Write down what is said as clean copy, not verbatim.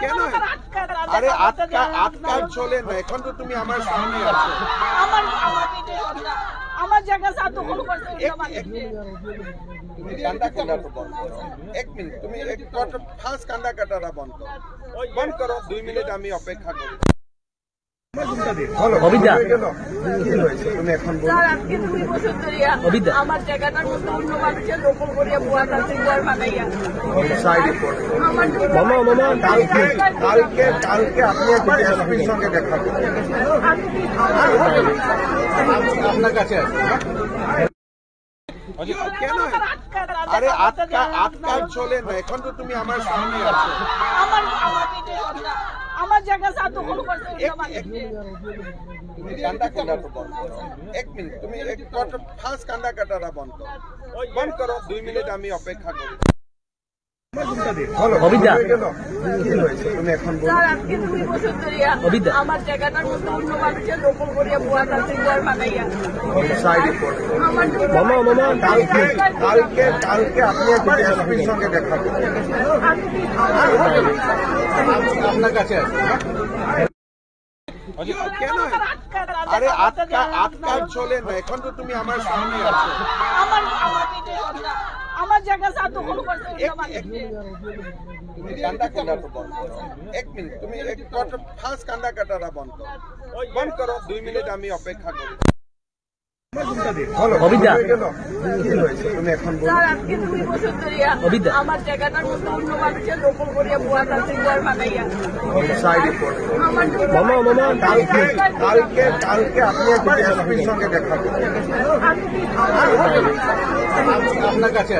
কেন? আরে আটকার চলে না, এখন তো তুমি আমার সামনে আছো। আমার জায়গা দখল করছে। তুমি কান্দা কাটাটা বন্ধ করো। 1 মিনিট, তুমি ফার্স্ট কান্দা কাটাটা বন্ধ করো। 2 মিনিট আমি অপেক্ষা করি। আমার জায়গাটার মধ্যে অন্য মানুষের দখল করিয়া বুয়া আছে বানাইয়া। কালকে আপনি এসপির সঙ্গে দেখা করবেন। আপনার কাছে কেন? আরে আটকার চলে না, এখন তো তুমি আমার সামনে আছো। আমার জায়গা দখল করছে। তুমি কান্দা কাটাটা বন্ধ করো। 1 মিনিট, তুমি ফার্স্ট কান্দা কাটাটা বন্ধ করো। 2 মিনিট আমি অপেক্ষা করি। আমার জায়গাটার মধ্যে অন্য মানুষের দখল করিয়া বুয়া আছে বানাইয়া। কালকে আপনি এসপির সঙ্গে দেখা করবেন। আপনার কাছে কেন? আরে আটকার চলে না, এখন তো তুমি আমার সামনে আছো। আমার জায়গা দখল করছে। তুমি কান্দা কাটাটা বন্ধ করো। 1 মিনিট, তুমি ফার্স্ট কান্দা কাটাটা বন্ধ করো। 2 মিনিট আমি অপেক্ষা করি। আমার জায়গাটার মধ্যে অন্য মানুষের দখল করিয়া বুয়া আছে বানাইয়া। কালকে আপনি এসপির সঙ্গে দেখা করবেন। আপনার কাছে